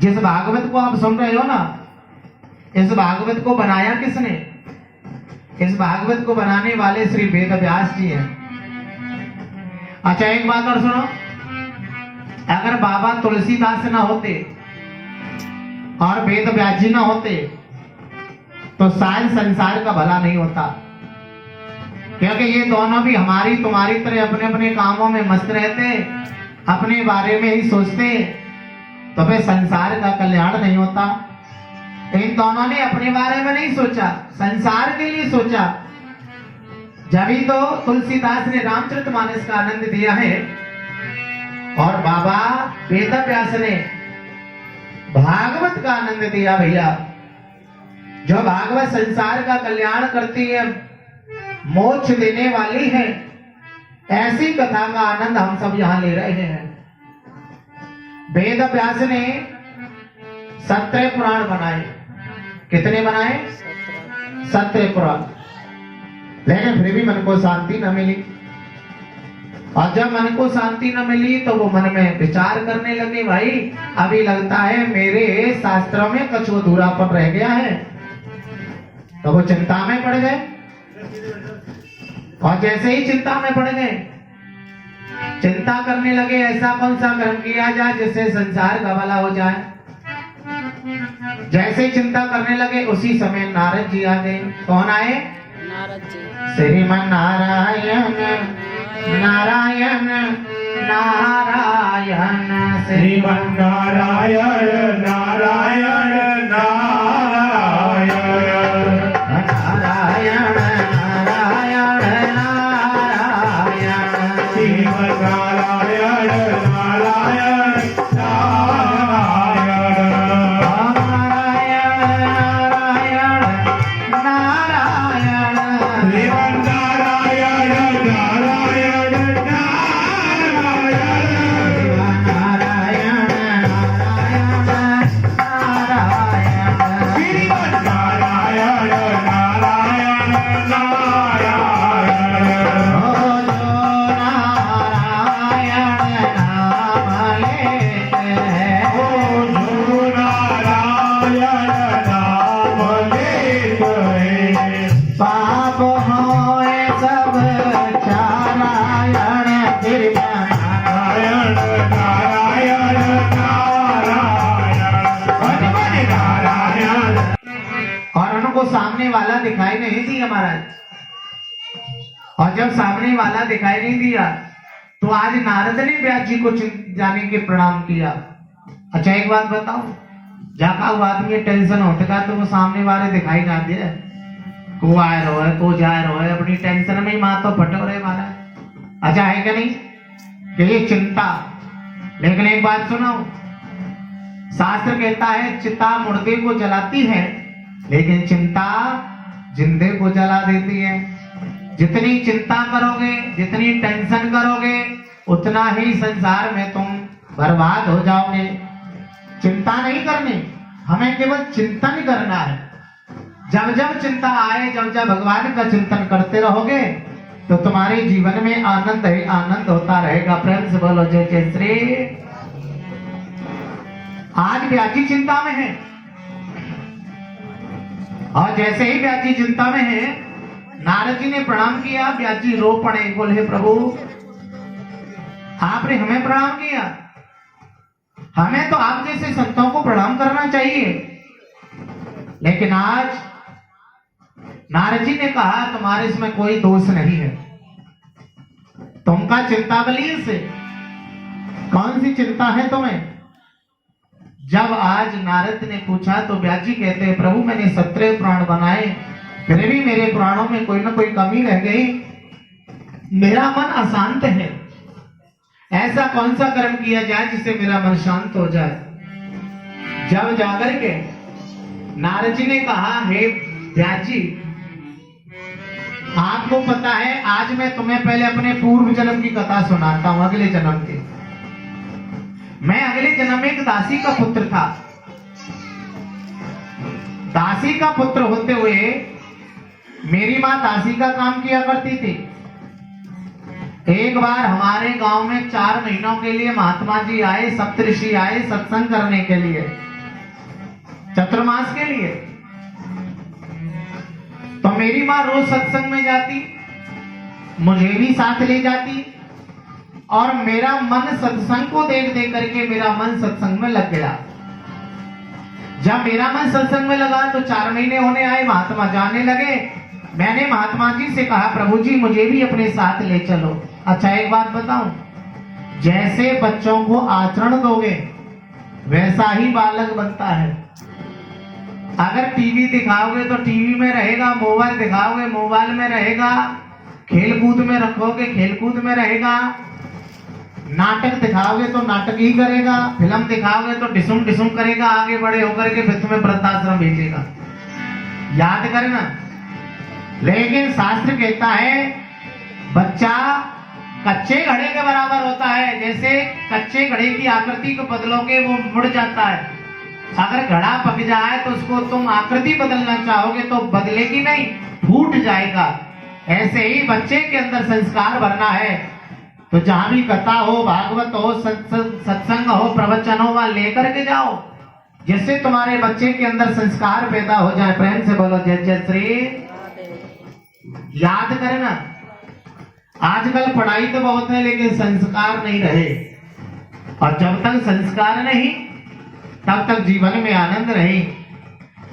जिस भागवत को आप सुन रहे हो ना, इस भागवत को बनाया किसने? इस भागवत को बनाने वाले श्री वेद व्यास जी हैं। अच्छा एक बात और सुनो, अगर बाबा तुलसीदास ना होते और वेद व्यास जी ना होते तो शायद संसार का भला नहीं होता, क्योंकि ये दोनों भी हमारी तुम्हारी तरह अपने अपने कामों में मस्त रहते, अपने बारे में ही सोचते, तो फिर संसार का कल्याण नहीं होता। इन दोनों ने अपने बारे में नहीं सोचा, संसार के लिए सोचा। जब तो तुलसीदास ने रामचरितमानस का आनंद दिया है और बाबा वेद व्यास ने भागवत का आनंद दिया। भैया जो भागवत संसार का कल्याण करती है, मोक्ष देने वाली है, ऐसी कथा का आनंद हम सब यहां ले रहे हैं। वेद व्यास ने 17 पुराण बनाए। कितने बनाए? 17 पुराण। लेकिन फिर भी मन को शांति न मिली, और जब मन को शांति न मिली तो वो मन में विचार करने लगे, भाई अभी लगता है मेरे शास्त्रों में कुछ अधूरापन रह गया है। तो वो चिंता में पड़ गए, और जैसे ही चिंता में पड़ गए, चिंता करने लगे ऐसा कौन सा कर्म किया जाए जिससे संसार का भला हो जाए। जैसे ही चिंता करने लगे उसी समय नारद जी आ गए। कौन आए? नारद जी। श्रीमन नारायण नारायण नारायण श्रीमन नारायण नारायण नारायण नारायण नारायण नारायण श्रीमन नारायण नारायण सामने वाला दिखाई नहीं दिया महाराज। और जब सामने वाला दिखाई नहीं दिया तो आज नारद ने व्यास जी को जाने के प्रणाम किया। अच्छा एक बात बताओ, जाका हुआ आदमी टेंशन होता का तो वो सामने वाले दिखाई ना दे, को आए रहो को जाए रहो, अपनी टेंशन में ही माँ तो फटो रहे महाराज। अच्छा है क्या नहीं कि ये चिंता। लेकिन एक बात सुनो, शास्त्र कहता है चिता मुर्दे को जलाती है लेकिन चिंता जिंदे को जला देती है। जितनी चिंता करोगे, जितनी टेंशन करोगे, उतना ही संसार में तुम बर्बाद हो जाओगे। चिंता नहीं करनी, हमें केवल चिंतन करना है। जब जब चिंता आए, जब जब भगवान का चिंतन करते रहोगे तो तुम्हारे जीवन में आनंद ही आनंद होता रहेगा। प्रेम से बोलो जय जय श्री। आज व्याजी चिंता में है, और जैसे ही व्यास जी चिंता में है, नारद जी ने प्रणाम किया। व्यास जी रो पड़े, बोले हे प्रभु आपने हमें प्रणाम किया, हमें तो आप जैसे संतों को प्रणाम करना चाहिए। लेकिन आज नारद जी ने कहा तुम्हारे इसमें कोई दोष नहीं है, तुमका चिंता गलील से कौन सी चिंता है तुम्हें। जब आज नारद ने पूछा तो व्यास जी कहते हैं प्रभु मैंने 17 पुराण बनाए, फिर भी मेरे पुराणों में कोई ना कोई कमी रह गई, मेरा मन अशांत है। ऐसा कौन सा कर्म किया जाए जिससे मेरा मन शांत हो जाए। जब जाकर के नारद जी ने कहा हे व्यास जी आपको पता है आज मैं तुम्हें पहले अपने पूर्व जन्म की कथा सुनाता हूं, अगले जन्म की। मैं अगले जन्म में एक दासी का पुत्र था। दासी का पुत्र होते हुए मेरी मां दासी का काम किया करती थी। एक बार हमारे गांव में 4 महीनों के लिए महात्मा जी आए, सप्तऋषि आए सत्संग करने के लिए। चतुर्मास के लिए। तो मेरी माँ रोज सत्संग में जाती, मुझे भी साथ ले जाती, और मेरा मन सत्संग को देख देख करके मेरा मन सत्संग में लग गया। जब मेरा मन सत्संग में लगा तो 4 महीने होने आए, महात्मा जाने लगे। मैंने महात्मा जी से कहा, प्रभु जी मुझे भी अपने साथ ले चलो। अच्छा एक बात बताऊं, जैसे बच्चों को आचरण दोगे वैसा ही बालक बनता है। अगर टीवी दिखाओगे तो टीवी में रहेगा, मोबाइल दिखाओगे मोबाइल में रहेगा, खेलकूद में रखोगे खेलकूद में रहेगा, नाटक दिखाओगे तो नाटक ही करेगा, फिल्म दिखाओगे तो डिसुम डिसुम करेगा, आगे बड़े होकर के फिर तुम्हें वृद्धाश्रम भेजेगा। याद करना। लेकिन शास्त्र कहता है बच्चा कच्चे घड़े के बराबर होता है। जैसे कच्चे घड़े की आकृति को बदलोगे वो मुड़ जाता है। अगर घड़ा पक जाए तो उसको तुम आकृति बदलना चाहोगे तो बदलेगी नहीं, फूट जाएगा। ऐसे ही बच्चे के अंदर संस्कार भरना है तो जहां भी कथा हो, भागवत हो, सत्संग हो, प्रवचन हो, वहां लेकर के जाओ, जिससे तुम्हारे बच्चे के अंदर संस्कार पैदा हो जाए। प्रेम से बोलो जय जय श्री। याद करना, आजकल पढ़ाई तो बहुत है लेकिन संस्कार नहीं रहे, और जब तक संस्कार नहीं तब तक जीवन में आनंद नहीं।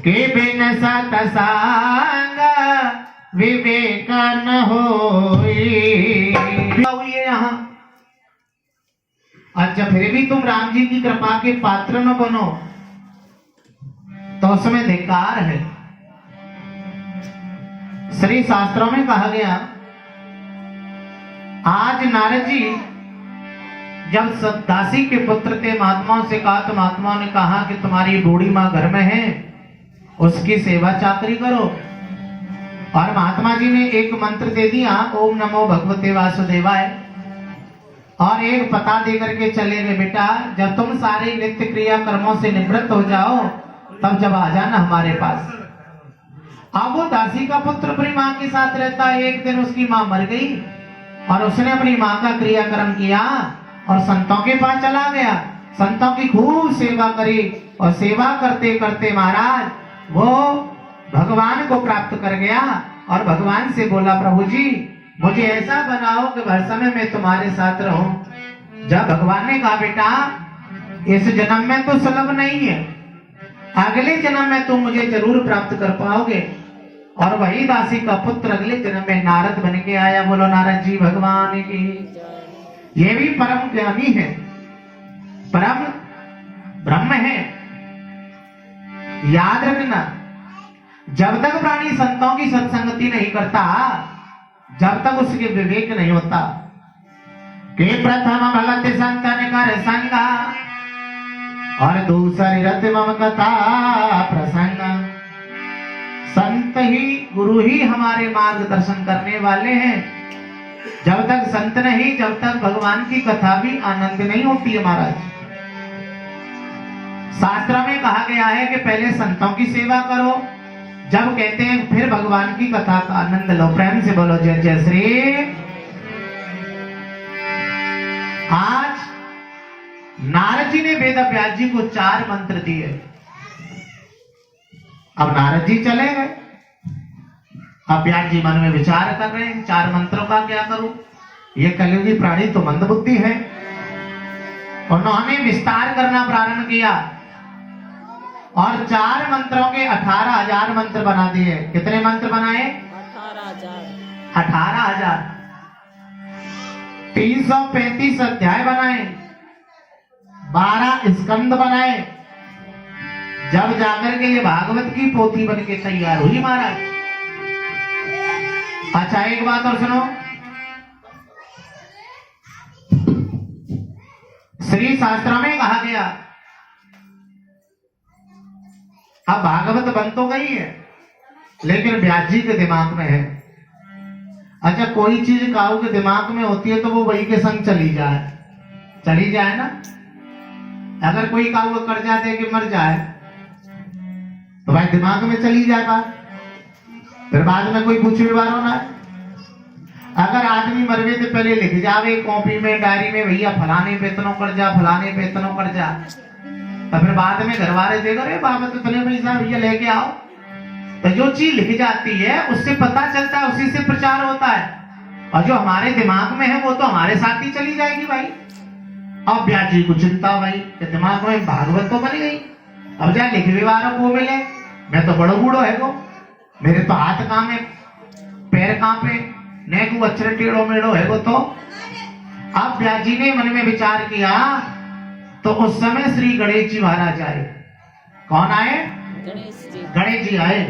के बिन सत्संग विवेक न होई यहाँ। अच्छा फिर भी तुम राम जी की कृपा के पात्र न बनो तो उसमें धिक्कार है। श्री शास्त्रों में कहा गया, आज नारद जी जब दासी के पुत्र थे, महात्माओं से कहा तो महात्माओं ने कहा कि तुम्हारी बूढ़ी माँ घर में है, उसकी सेवा चाकरी करो। और महात्मा जी ने एक मंत्र दे दिया, ओम नमो भगवते वासुदेवाय, और एक पता दे करके चले गए, बेटा जब तुम सारे नित्य क्रिया कर्मों से निवृत्त हो जाओ तब जब आ जाना हमारे पास। अब वो दासी का पुत्र अपनी माँ के साथ रहता है। एक दिन उसकी माँ मर गई और उसने अपनी माँ का क्रियाक्रम किया और संतों के पास चला गया, संतों की खूब सेवा करी, और सेवा करते करते महाराज वो भगवान को प्राप्त कर गया और भगवान से बोला, प्रभु जी मुझे ऐसा बनाओ कि हर समय मैं तुम्हारे साथ रहूं। जब भगवान ने कहा, बेटा इस जन्म में तो सुलभ नहीं है, अगले जन्म में तुम मुझे जरूर प्राप्त कर पाओगे। और वही दासी का पुत्र अगले जन्म में नारद बन के आया। बोलो नारद जी भगवान की। ये भी परम ज्ञानी है, परम ब्रह्म है। याद रखना, जब तक प्राणी संतों की सत्संगति नहीं करता, जब तक उसके विवेक नहीं होता। के प्रथम भगत संतन कर संगा और दूसरी रत मम कथा प्रसंग। संत ही गुरु ही हमारे मार्गदर्शन करने वाले हैं। जब तक संत नहीं, जब तक भगवान की कथा भी आनंद नहीं होती है महाराज। शास्त्र में कहा गया है कि पहले संतों की सेवा करो, जब कहते हैं फिर भगवान की कथा का आनंद लो। प्रेम से बोलो जय जय श्री। आज नारद जी ने वेद व्यास जी को 4 मंत्र दिए। अब नारद जी चले गए, अब व्यास जी मन में विचार कर रहे हैं 4 मंत्रों का क्या करूं। ये कलयुगी प्राणी तो मंदबुद्धि है। उन्होंने विस्तार करना प्रारंभ किया और 4 मंत्रों के 18,000 मंत्र बना दिए। कितने मंत्र बनाए? 18,000। 335 अध्याय बनाए, 12 स्कंद बनाए। जब जाकर के ये भागवत की पोथी बन के तैयार हुई महाराज। अच्छा एक बात और सुनो, श्री शास्त्र में कहा गया, अब भागवत बन तो गई है लेकिन व्यास जी के दिमाग में है। अच्छा कोई चीज काऊ के दिमाग में होती है तो वो वही के संग चली जाए ना। अगर कोई काऊ कर्जा दे के मर जाए तो भाई दिमाग में चली जाए बात, फिर बाद में कोई पूछ व्यवहार होना है। अगर आदमी मरवे तो पहले लिख जावे कॉपी में, डायरी में, भैया फलाने पे इतनो कर्जा, फलाने पे इतनो कर्जा। तो फिर बाद में घर वाले देखो, अरे बाबा तो इतने पैसा भैया लेके आओ। तो जो चीज लिखी जाती है उससे पता चलता है, उसी से प्रचार होता है। और जो हमारे दिमाग में है वो तो हमारे साथ ही चली जाएगी भाई। अब ब्याज जी को चिंता भाई कि दिमाग में भागवत तो बन गई, अब जाए लिखवे वालों को मिले, मैं तो बड़ो बूढ़ो है को, मेरे तो हाथ कांपे पैर कांपे, ने को अक्षर टेढ़ो मेढ़ो है को। तो अब ब्याज जी ने मन में विचार किया तो उस समय श्री गणेश जी महाराज आए। कौन आए? गणेश जी आए।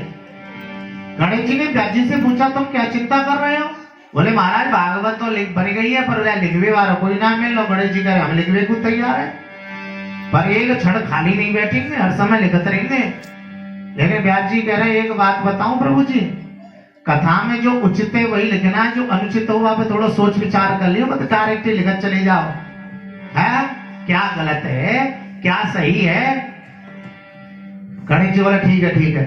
गणेश जी ने ब्याज जी से पूछा तुम क्या चिंता कर रहे हो? बोले महाराज भागवत तो बन गई है पर लिखवे वाला कोई ना मिल लो। गणेश जी कहे हम लिखवे को तैयार है पर एक क्षण खाली नहीं बैठेंगे, हर समय लिखते रहेंगे। लेकिन ब्याज जी कह रहे एक बात बताऊं प्रभु जी, कथा में जो उचित है वही लिखना है, जो अनुचित हुआ पे थोड़ा सोच विचार कर लियो, मत डायरेक्ट लिखत चले जाओ। है क्या गलत है क्या सही है? गणेश जी बोले ठीक है ठीक है।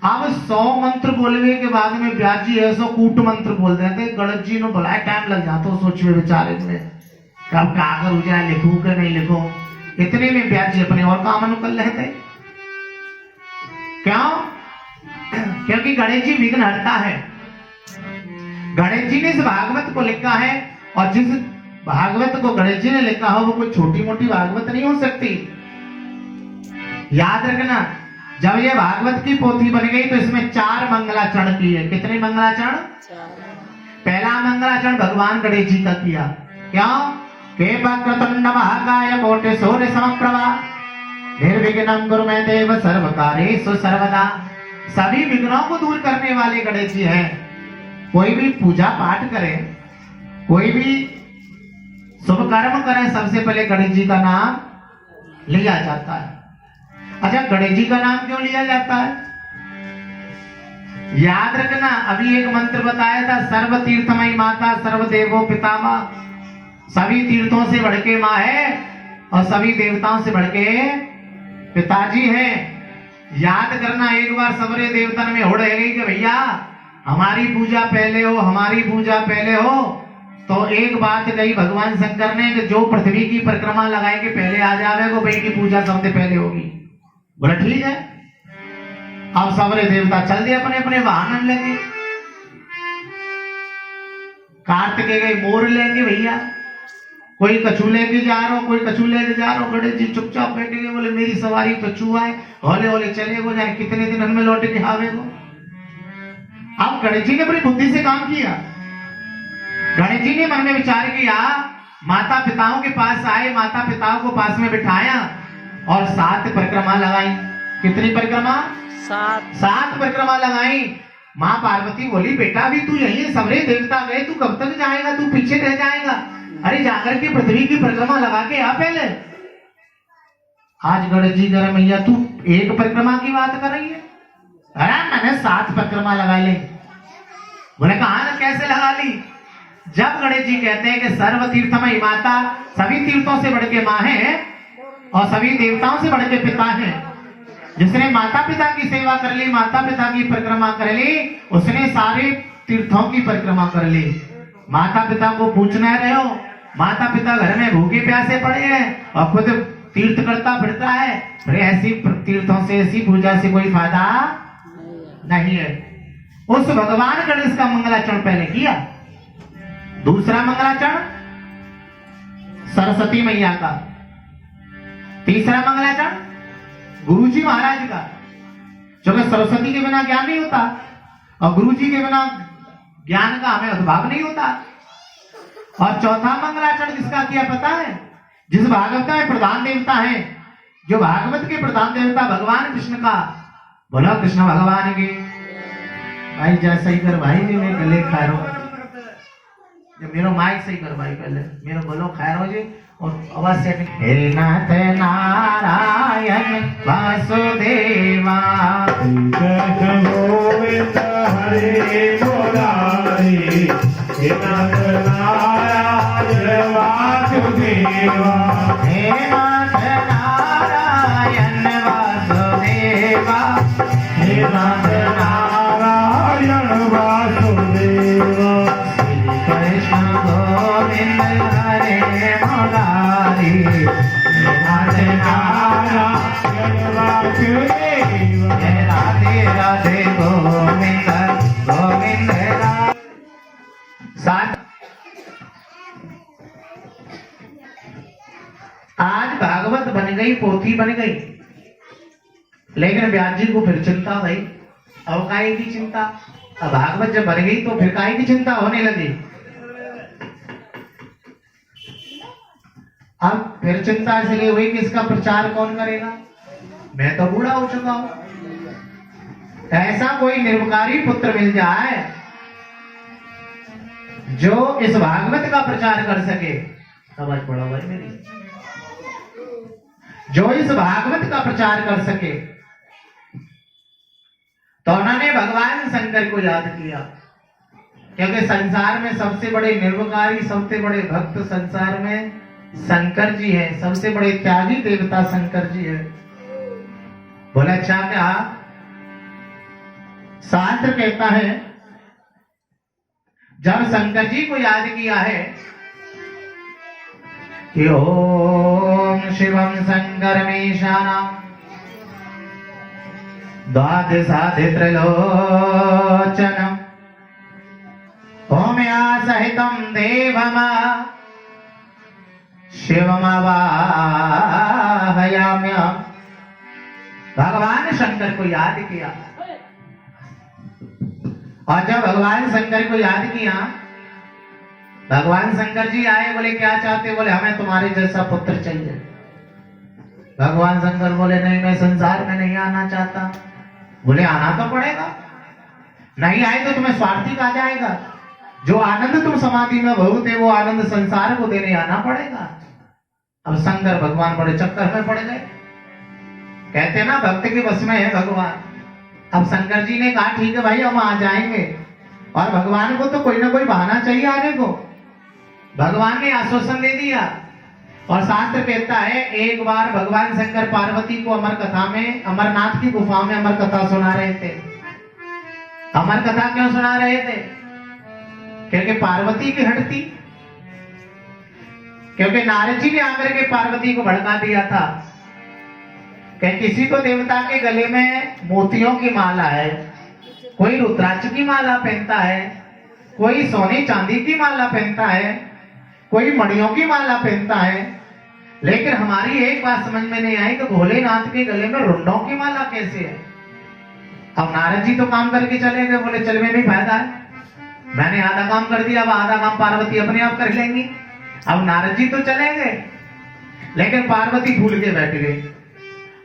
अब 100 मंत्र बोलने के बाद में ब्याज जी ऐसा कूट मंत्र बोल देते, गणेश जी ने बुलाया टाइम लग जाता सोचने विचारे में, कब कागज हो जाए लिखू के नहीं लिखो। इतने में ब्याज जी अपने और काम अनुकूल रहते। क्यों? क्योंकि गणेश जी विघ्न हरता है। गणेश जी ने इस भागवत को लिखा है और जिस भागवत को गणेश जी ने लिखा हो वो कोई छोटी मोटी भागवत नहीं हो सकती। याद रखना, जब ये भागवत की पोथी बन गई तो इसमें 4 मंगलाचरण किए। कितने मंगलाचरण? पहला मंगलाचरण भगवान गणेश जी का किया। क्यों? के वक्रतुंड महाकाय कोटि सूर्य समप्रभा निर्विघ्नं कुरु मे देव सर्वकार्येषु सर्वदा। सभी विघ्नों को दूर करने वाले गणेश जी हैं। कोई भी पूजा पाठ करे, कोई भी शुभ कर्म करे, सबसे पहले गणेश जी का नाम लिया जाता है। अच्छा गणेश जी का नाम क्यों लिया जाता है? याद रखना, अभी एक मंत्र बताया था, सर्व तीर्थमयी माता सर्व देवो पितामह। सभी तीर्थों से बढ़ के माँ है और सभी देवताओं से बढ़ के पिताजी है। याद करना, एक बार सबरे देवतन में होड़ है गई कि भैया हमारी पूजा पहले हो, हमारी पूजा पहले हो। तो एक बात कही भगवान शंकर ने कि जो पृथ्वी की परिक्रमा लगाएंगे पहले आ जाएगा, भाई की पूजा सबसे पहले होगी। बोला ठीक है। अब सबरे देवता चल दिए अपने अपने वाहन लेंगे, कार्तिकेय गए मोर लेंगे भैया, कोई कछू लेके जा रहा हो, कोई कछू लेके जा रहा हो। गणेश जी चुपचाप बैठेंगे, बोले मेरी सवारी कछू है, हौले हौले चले गो, जाने कितने दिन में लौटे के आवे गो। अब गणेश जी ने अपनी बुद्धि से काम किया। गणेश जी ने मन में विचार किया, माता पिताओं के पास आए, माता पिताओं को पास में बिठाया और 7 परिक्रमा लगाई। कितनी परिक्रमा? 7 परिक्रमा लगाई। माँ पार्वती बोली बेटा अभी तू यही है, सबरे देवता गए, तू कब तक जाएगा, तू पीछे रह जाएगा। अरे जाकर के पृथ्वी की परिक्रमा लगा के आ पहले। आज गणेश जी कह रहे मैया तू एक परिक्रमा की बात कर रही है? अरे मैंने 7 परिक्रमा लगा ली। बोले कहा ना कैसे लगा ली? जब गणेश जी कहते हैं कि सर्व तीर्थमयी माता, सभी तीर्थों से बढ़ के माँ है और सभी देवताओं से बढ़ के पिता है। जिसने माता पिता की सेवा कर ली, माता पिता की परिक्रमा कर ली, उसने सारे तीर्थों की परिक्रमा कर ली। माता पिता को पूछना रहे हो, माता पिता घर में भूखे प्यासे पड़े हैं और खुद तीर्थ करता फिरता है, अरे ऐसी तीर्थों से ऐसी पूजा से कोई फायदा नहीं है। उस भगवान गणेश का मंगलाचरण पहले किया। दूसरा मंगलाचरण सरस्वती मैया का। तीसरा मंगलाचरण गुरुजी महाराज का, क्योंकि सरस्वती के बिना ज्ञान नहीं होता और गुरुजी के बिना ज्ञान का हमें उद्भाव नहीं होता। और चौथा मंगलाचरण किसका किया पता है? जिस भागवत में प्रधान देवता है, जो भागवत के प्रधान देवता भगवान कृष्ण का। बोलो कृष्ण भगवान की। भाई जैसा ही कर भाई, मैं गले खैरो, मेरो माइक सही कर भाई, पहले मेरा बोलो खैरो जी और आवाज से। हे नाथ नारायण वासुदेवा कृष्ण गोविंद हरे मुरारी, हे नाथ नारायण वासुदेवा, हे नाथ नारायण वासुदेवा, हे नाथ नारायण वासुदेवा। कृष्ण गोविंद हरे मुरारी, हे नाथ नारायण गई, पोथी बन गई, लेकिन व्यास जी को फिर चिंता भाई, अब काय की चिंता, अब भागवत जब बन गई तो फिर काय की चिंता होने लगी। अब फिर चिंता इसलिए हुई कि इसका प्रचार कौन करेगा, मैं तो बूढ़ा हो चुका हूं, ऐसा कोई निर्विकारी पुत्र मिल जाए जो इस भागवत का प्रचार कर सके। आवाज बढ़ाओ भाई मेरी, जो इस भागवत का प्रचार कर सके। तो उन्होंने भगवान शंकर को याद किया, क्योंकि संसार में सबसे बड़े निर्विकारी, सबसे बड़े भक्त संसार में शंकर जी हैं, सबसे बड़े त्यागी देवता शंकर जी हैं। बोले अच्छा, क्या शास्त्र कहता है जब शंकर जी को याद किया है कि ओम शिवम शंकर मीशानम द्वादशाधि त्रिलोचनम ओमया सहितम देवम शिवमवाहयाम्यहम्। भगवान शंकर को याद किया, और जब भगवान शंकर को याद किया, भगवान शंकर जी आए, बोले क्या चाहते, बोले हमें तुम्हारे जैसा पुत्र चाहिए। भगवान शंकर बोले नहीं, मैं संसार में नहीं आना चाहता। बोले आना तो पड़ेगा, नहीं आए तो तुम्हें स्वार्थी कहा जाएगा। जो आनंद तुम समाधि में भोगते वो आनंद संसार को देने आना पड़ेगा। अब शंकर भगवान बड़े चक्कर में पड़ गए, कहते ना भक्त के बस में है भगवान। अब शंकर जी ने कहा ठीक है भाई हम आ जाएंगे, और भगवान को तो कोई ना कोई बहाना चाहिए आने को। भगवान ने आश्वासन दे दिया, और शास्त्र कहता है एक बार भगवान शंकर पार्वती को अमर कथा में, अमरनाथ की गुफा में अमर कथा सुना रहे थे। अमर कथा क्यों सुना रहे थे, क्योंकि पार्वती की हटती, क्योंकि नारद जी ने आकर के पार्वती को भड़का दिया था कि किसी तो देवता के गले में मोतियों की माला है, कोई रुद्राक्ष की माला पहनता है, कोई सोने चांदी की माला पहनता है, कोई मणियों की माला पहनता है, लेकिन हमारी एक बात समझ में नहीं आई कि भोलेनाथ के गले में रुंडों की माला कैसे है। अब नारद जी तो काम करके चले गए, बोले चल में भी फायदा है, मैंने आधा काम कर दिया, अब आधा काम पार्वती अपने आप कर लेंगी। अब नारद जी तो चले गए, लेकिन पार्वती भूल के बैठ गई।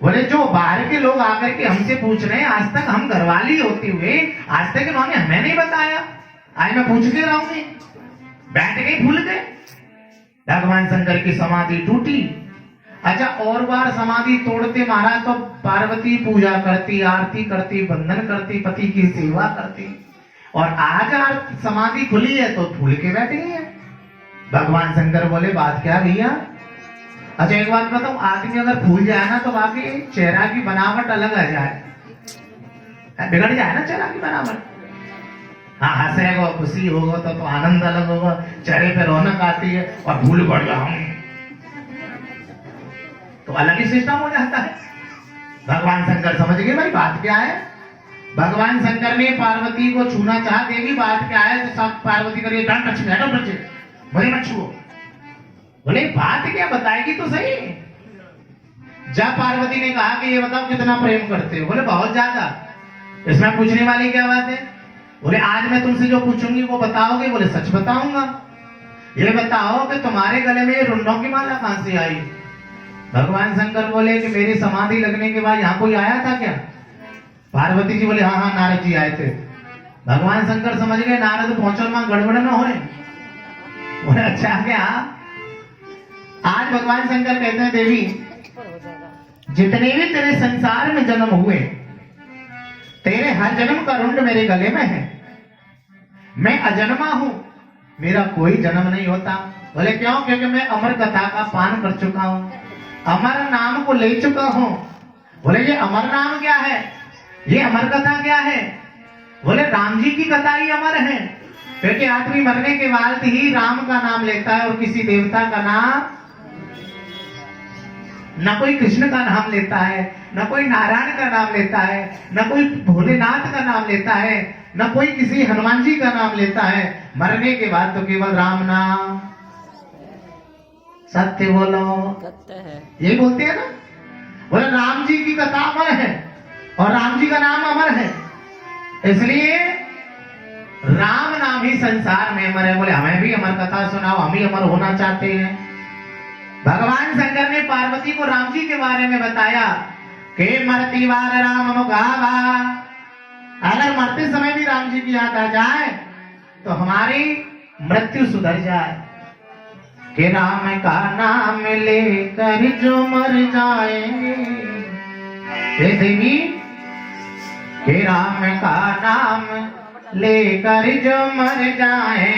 बोले जो बाहर के लोग आकर के हमसे पूछ रहे हैं, आज तक हम घरवाली होते हुए आज तक इन्होंने हमें नहीं बताया, आज मैं पूछते रहूंगी। बैठ गए, भूल गए। भगवान शंकर की समाधि टूटी। अच्छा, और बार समाधि तोड़ते महाराज तो पार्वती पूजा करती, आरती करती, वंदन करती, पति की सेवा करती, और आज समाधि खुली है तो भूल के बैठ गई है। भगवान शंकर बोले बात क्या भैया। अच्छा एक बात बताऊं, आदमी अगर भूल जाए ना तो बाकी चेहरा की बनावट अलग आ जाए, बिगड़ जाए ना चेहरा की बनावट। हाँ हंसेगा, खुशी होगा तो आनंद अलग होगा, चेहरे पे रौनक आती है, और भूल पड़ गया हम तो अलग ही सिस्टम हो जाता है। भगवान शंकर समझ गए भाई बात क्या है। भगवान शंकर ने पार्वती को छूना चाहा, देवी बात क्या है, तो सब पार्वती करिए डंड बच्चे बोले मत छुओ। बोले बात क्या बताएगी तो सही। जब पार्वती ने कहा कि ये बताओ कितना प्रेम करते हो, बोले बहुत ज्यादा। इसमें पूछने वाली क्या बात है। बोले आज मैं तुमसे जो पूछूंगी वो बताओगे। बोले सच बताऊंगा। ये बताओ कि तुम्हारे गले में ये रुंडों की माला कहां से आई। भगवान शंकर बोले कि मेरी समाधि लगने के बाद यहाँ कोई आया था क्या। पार्वती जी बोले हाँ हाँ नारद जी आए थे। भगवान शंकर समझ गए नारद पहुंचो मां गड़बड़ न हो रहे। बोले अच्छा क्या। आज भगवान शंकर कहते हैं देवी जितने भी तेरे संसार में जन्म हुए, तेरे हर जन्म का रुंड मेरे गले में है। मैं अजन्मा हूं, मेरा कोई जन्म नहीं होता। बोले क्यों। क्योंकि मैं अमर कथा का पान कर चुका हूं, अमर नाम को ले चुका हूं। बोले ये अमर नाम क्या है, ये अमर कथा क्या है। बोले राम जी की कथा ही अमर है, क्योंकि आदमी मरने के बाद ही राम का नाम लेता है और किसी देवता का नाम, न कोई कृष्ण का नाम लेता है, न कोई नारायण का नाम लेता है, न कोई भोलेनाथ का नाम लेता है, न कोई किसी हनुमान जी का नाम लेता है। मरने के बाद तो केवल राम नाम। सत्य बोलो, सत्य है। यही बोलते हैं ना। बोले राम जी की कथा अमर है और राम जी का नाम अमर है, इसलिए राम नाम ही संसार में अमर है। बोले हमें भी अमर कथा सुनाओ, हम भी अमर होना चाहते हैं। भगवान शंकर ने पार्वती को राम जी के बारे में बताया कि मरती बार राम मुखावा, अगर मरते समय भी राम जी की याद आ जाए तो हमारी मृत्यु सुधर जाए। कि राम का नाम लेकर जो मर जाएंगे, हे देवी, कि राम का नाम लेकर जो मर जाएंगे